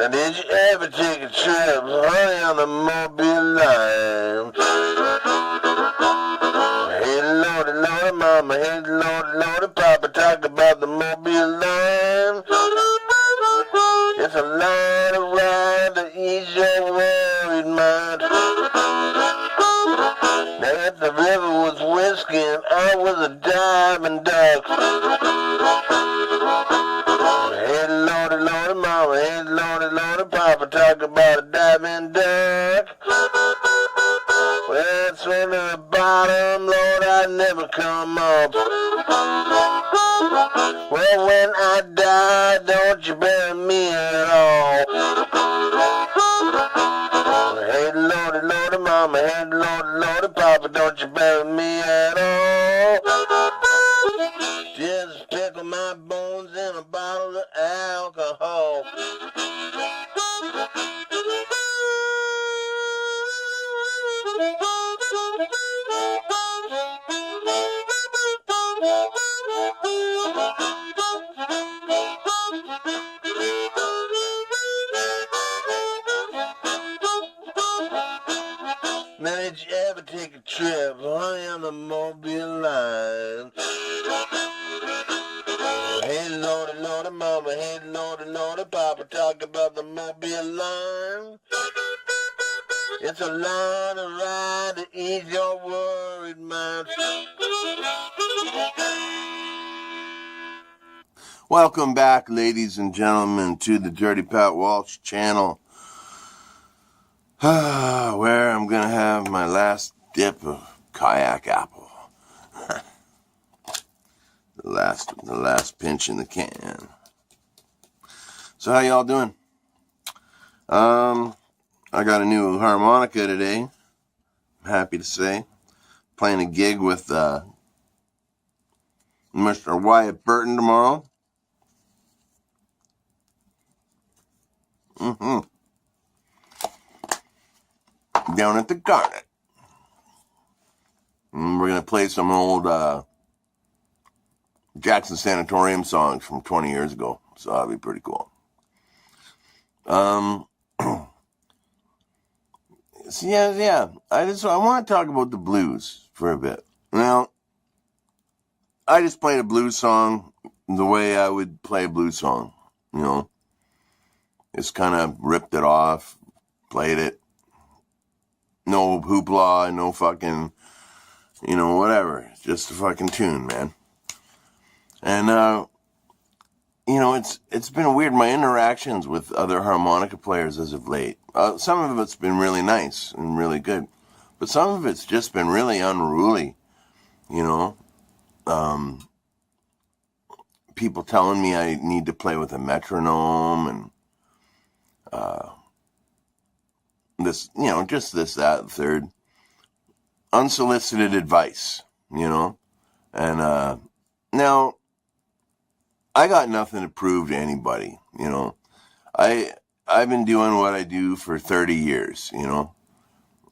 Now did you ever take a trip, honey, on the Mobile line? Hey Lordy, Lordy, Mama, hey Lordy, Lordy, Papa, talk about the Mobile line. It's a line of ride to ease your worried mind. Now if the river was whiskey and I was a diving duck. Hey Lordy, Lordy, Mama, hey Lordy, Lordy, Papa, talk about a diving duck. Well, it's in the bottom, Lord, I never come up. Well, when I die, don't you bury me at all. Hey Lordy, Lordy, Mama, hey Lordy, Lordy, Papa, don't you bury me at all. Just pickle my bones in a bottle of alcohol. Now did you ever take a trip, honey, on the Mobile line? Hey Lordy, Lordy, Mama, hey Lordy, Lordy, Papa, talk about the Mobile line. It's a line of ride to ease your worried mind. Welcome back, ladies and gentlemen, to the Dirty Pat Walsh channel, where I'm going to have my last dip of kayak apple. the last pinch in the can. So how y'all doing? I got a new harmonica today, I'm happy to say. Playing a gig with Mr. Wyatt Burton tomorrow. Down at the Garnet. And we're going to play some old Jackson Sanatorium songs from 20 years ago. So that'll be pretty cool. So yeah. I want to talk about the blues for a bit. Now, I just played a blues song the way I would play a blues song, you know. Just kind of ripped it off, played it. No hoopla, no fucking, whatever. Just a fucking tune, man. And, it's been weird, my interactions with other harmonica players as of late. Some of it's been really nice and really good. But some of it's just been really unruly, people telling me I need to play with a metronome and this, just this, that, and third. Unsolicited advice, And now, I got nothing to prove to anybody, I've been doing what I do for 30 years,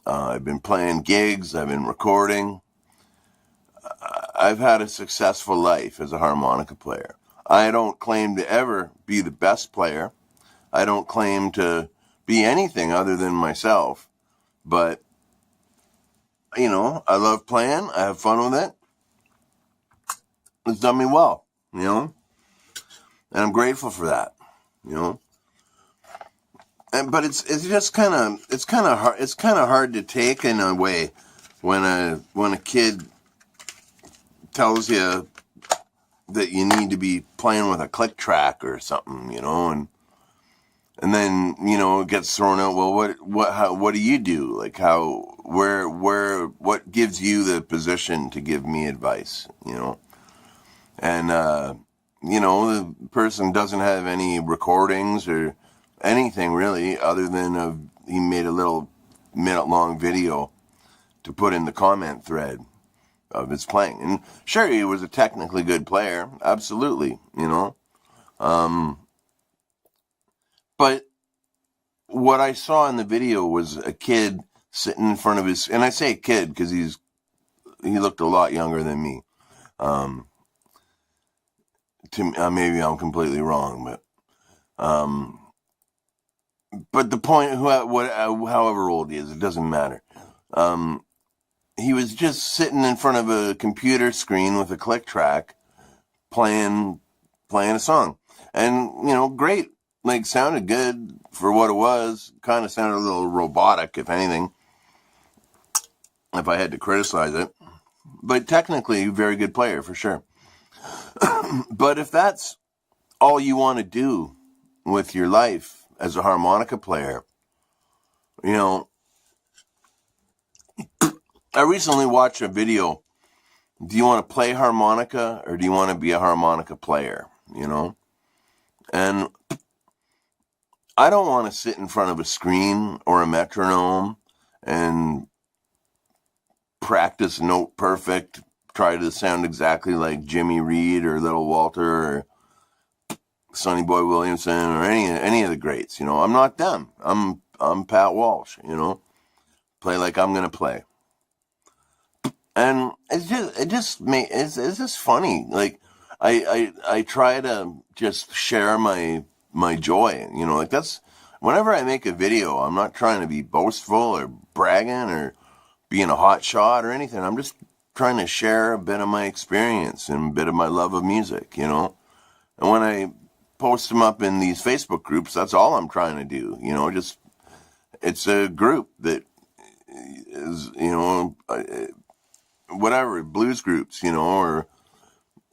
I've been playing gigs, I've been recording. I've had a successful life as a harmonica player. I don't claim to ever be the best player. I don't claim to be anything other than myself. But, I love playing. I have fun with it. It's done me well, And I'm grateful for that, But it's just kind of hard to take in a way when a kid tells you that you need to be playing with a click track or something, and then it gets thrown out. Well, what do you do? Like what gives you the position to give me advice? And the person doesn't have any recordings or anything really, other than he made a little minute-long video to put in the comment thread of his playing. And sure, he was a technically good player, absolutely, but what I saw in the video was a kid sitting in front of his, and I say kid because he looked a lot younger than me. Maybe I'm completely wrong, but But the point, however old he is, it doesn't matter. He was just sitting in front of a computer screen with a click track, playing a song, and great. Like, sounded good for what it was. Kind of sounded a little robotic, if anything, if I had to criticize it. But technically, very good player for sure. But if that's all you want to do with your life as a harmonica player, I recently watched a video. Do you want to play harmonica or do you want to be a harmonica player? And I don't want to sit in front of a screen or a metronome and practice note perfect, try to sound exactly like Jimmy Reed or Little Walter or Sonny Boy Williamson or any of the greats. I'm not them. I'm Pat Walsh. Play like I'm gonna play. And it's just funny. Like, I try to just share my joy. Like, that's whenever I make a video, I'm not trying to be boastful or bragging or being a hot shot or anything. I'm just trying to share a bit of my experience and a bit of my love of music. And when I post them up in these Facebook groups, that's all I'm trying to do. Just it's a group that is whatever, blues groups, or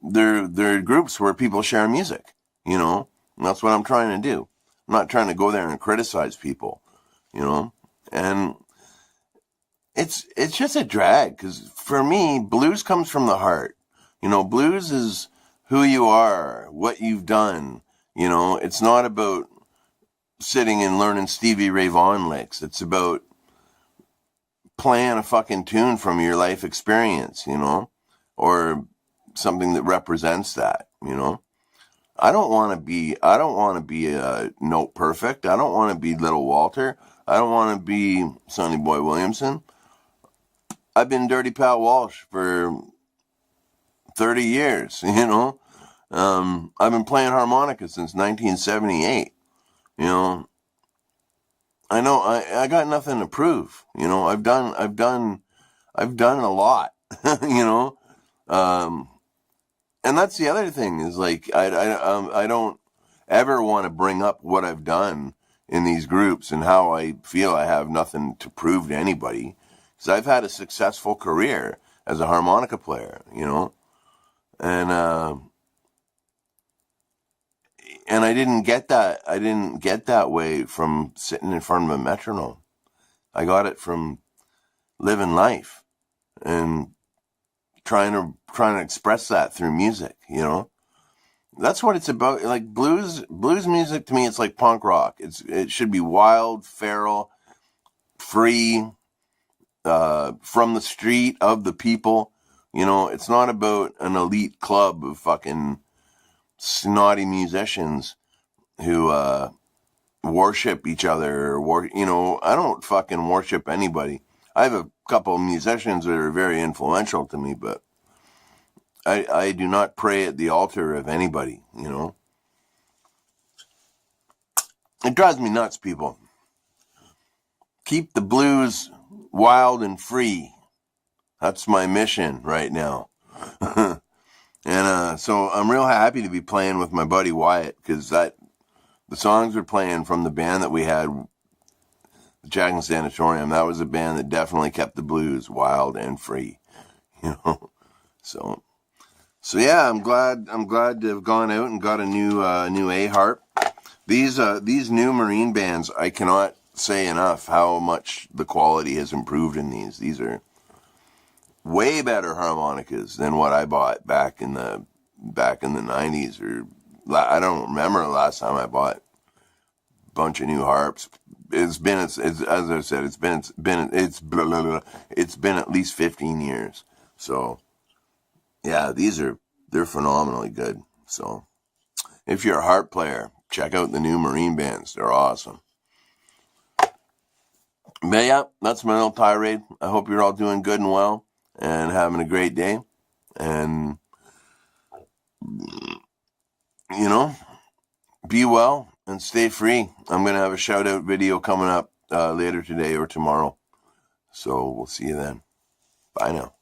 they're groups where people share music, and that's what I'm trying to do. I'm not trying to go there and criticize people, and it's just a drag, because for me, blues comes from the heart. Blues is who you are, what you've done. It's not about sitting and learning Stevie Ray Vaughan licks. It's about playing a fucking tune from your life experience, or something that represents that, I don't want to be a note perfect. I don't want to be Little Walter. I don't want to be Sonny Boy Williamson. I've been Dirty Pat Walsh for 30 years, I've been playing harmonica since 1978, I know I got nothing to prove. I've done a lot. you know, um, and that's the other thing is, like, I don't ever want to bring up what I've done in these groups and how I feel I have nothing to prove to anybody, because I've had a successful career as a harmonica player. And and I didn't get that. I didn't get that way from sitting in front of a metronome. I got it from living life and trying to express that through music. That's what it's about. Like, blues music to me, it's like punk rock. It should be wild, feral, free, from the street, of the people. It's not about an elite club of fucking snotty musicians who worship each other, I don't fucking worship anybody. I have a couple of musicians that are very influential to me, but I do not pray at the altar of anybody. It drives me nuts, people. Keep the blues wild and free. That's my mission right now. And so I'm real happy to be playing with my buddy Wyatt, because the songs we're playing from the band that we had, the Jackson Sanatorium, that was a band that definitely kept the blues wild and free. So yeah, I'm glad to have gone out and got a new A harp. These new marine bands, I cannot say enough how much the quality has improved in these. These are way better harmonicas than what I bought back in the 90s, or I don't remember the last time I bought a bunch of new harps. It's been as I said, it's been at least 15 years. So yeah, they're phenomenally good. So if you're a harp player, check out the new marine bands. They're awesome. But yeah, that's my little tirade. I hope you're all doing good and well and having a great day. And, be well and stay free. I'm going to have a shout out video coming up later today or tomorrow. So we'll see you then. Bye now.